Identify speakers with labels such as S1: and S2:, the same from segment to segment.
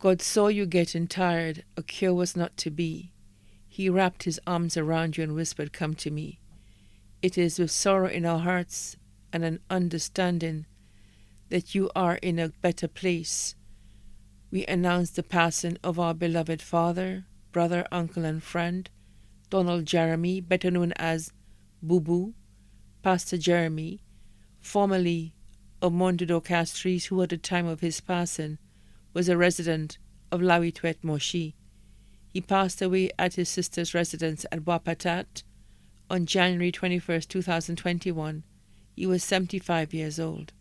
S1: God saw you getting tired, a cure was not to be. He wrapped his arms around you and whispered, "Come to me." It is with sorrow in our hearts and an understanding that you are in a better place. We announce the passing of our beloved father, brother, uncle, and friend, Donald Jeremie, better known as Boo Boo, Pastor Jeremie, formerly of Mondodo Castries, who at the time of his passing was a resident of Lawitwet Moshi. He passed away at his sister's residence at Wapatat on January 21, 2021. He was 75 years old.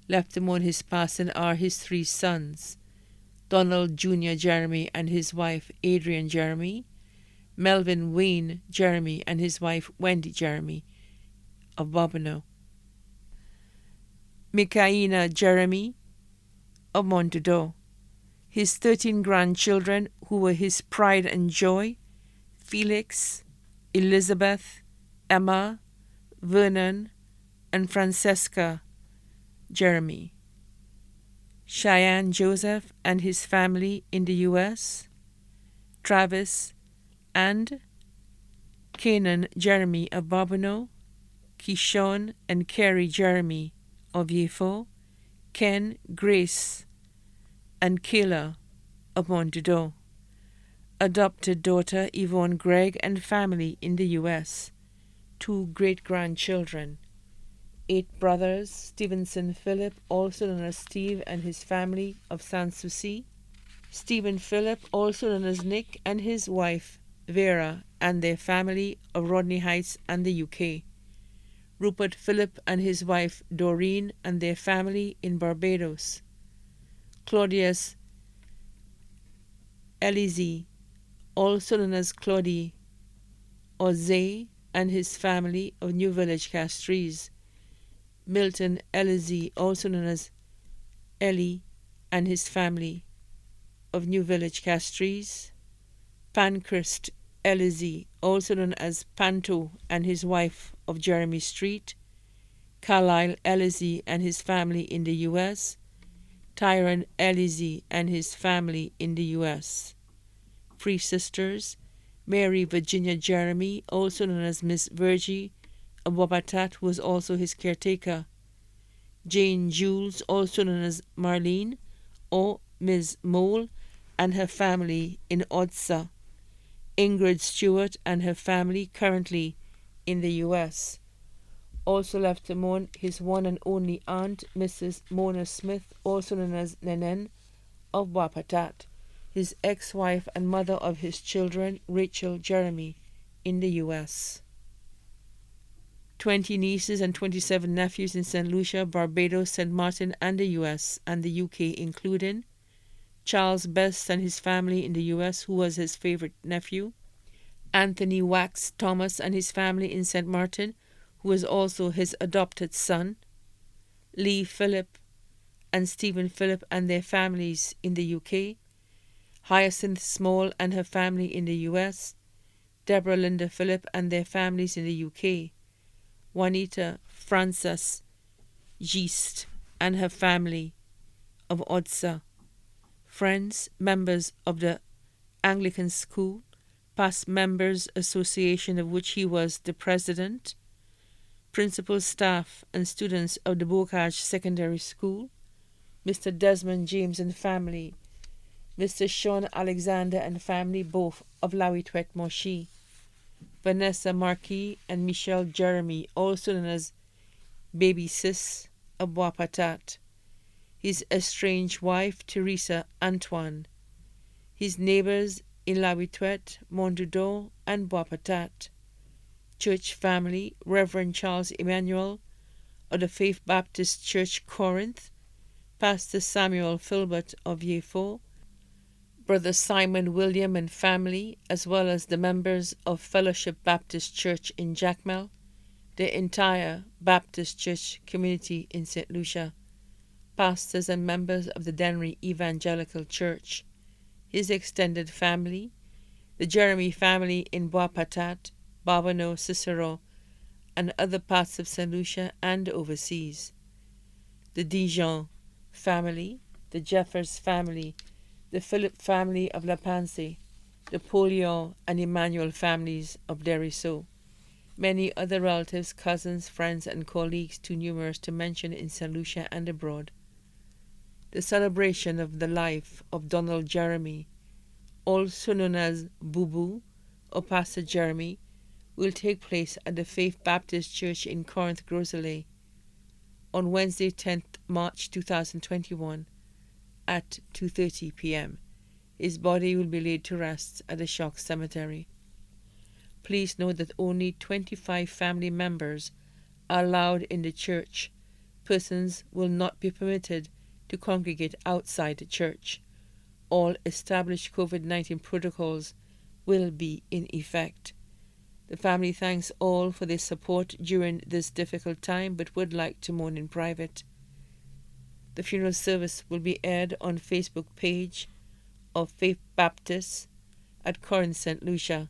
S1: Left among his passing are his three sons, Donald Jr. Jeremie and his wife Adrian Jeremie, Melvin Wayne Jeremie and his wife Wendy Jeremie of Bobino, Mikaina Jeremie of Mondodo, his 13 grandchildren who were his pride and joy, Felix, Elizabeth, Emma, Vernon, and Francesca Jeremie, Cheyenne Joseph and his family in the U.S., Travis and Canaan Jeremie of Bobino, Keyshawn and Carrie Jeremie of Yefo, Ken, Grace, and Kayla of Mondodo, adopted daughter Yvonne Gregg and family in the U.S., 2 great-grandchildren, 8 brothers, Stevenson Philip, also known as Steve, and his family of Sanssouci, Stephen Philip, also known as Nick, and his wife Vera and their family of Rodney Heights and the UK, Rupert Philip and his wife Doreen and their family in Barbados, Claudius Elizy, also known as Claudie Ozay, and his family of New Village Castries, Milton Elizy, also known as Ellie, and his family of New Village Castries, Panchrist Elizy, also known as Panto, and his wife of Jeremy Street, Carlisle Elizy and his family in the U.S., Tyron Elizy and his family in the U.S., 3 sisters, Mary Virginia Jeremie, also known as Miss Virgie of Wabatat, who was also his caretaker, Jane Jules, also known as Marlene, or Ms. Mole, and her family in Odsa, Ingrid Stewart and her family currently in the U.S. Also left to mourn his one and only aunt, Mrs. Mona Smith, also known as Nenen, of Wapatat, his ex-wife and mother of his children, Rachel Jeremie, in the U.S. 20 nieces and 27 nephews in St. Lucia, Barbados, St. Martin, and the U.S. and the U.K., including Charles Best and his family in the U.S., who was his favorite nephew, Anthony Wax Thomas and his family in St. Martin, who was also his adopted son, Lee Phillip and Stephen Phillip and their families in the UK, Hyacinth Small and her family in the US, Deborah Linda Phillip and their families in the UK, Juanita Frances Geest and her family of Odsa, friends, members of the Anglican School, past members association of which he was the president, principal, staff, and students of the Bocage Secondary School, Mr. Desmond James and family, Mr. Sean Alexander and family, both of Lawitwet Moshi, Vanessa Marquis and Michelle Jeremie, also known as Baby Sis of Wapatat, his estranged wife, Teresa Antoine, his neighbors in Lawitwet, Mondodo, and Wapatat, church family, Reverend Charles Emmanuel of the Faith Baptist Church Corinth, Pastor Samuel Filbert of Yefo, Brother Simon William and family, as well as the members of Fellowship Baptist Church in Jacmel, the entire Baptist Church community in St. Lucia, pastors and members of the Dennery Evangelical Church, his extended family, the Jeremie family in Wapatat, Bobino, Cicero, and other parts of St. Lucia and overseas, the Dijon family, the Jeffers family, the Philip family of La Panse, the Polion and Emmanuel families of Dericeau, many other relatives, cousins, friends, and colleagues too numerous to mention in St. Lucia and abroad. The celebration of the life of Donald Jeremie, also known as Bubu or Pastor Jeremie, will take place at the Faith Baptist Church in Corinth, Groseilliers, on Wednesday, 10th March 2021 at 2:30 p.m. His body will be laid to rest at the Choc Cemetery. Please note that only 25 family members are allowed in the church. Persons will not be permitted to congregate outside the church. All established COVID-19 protocols will be in effect. The family thanks all for their support during this difficult time but would like to mourn in private. The funeral service will be aired on Facebook page of Faith Baptist at Corinth, St. Lucia,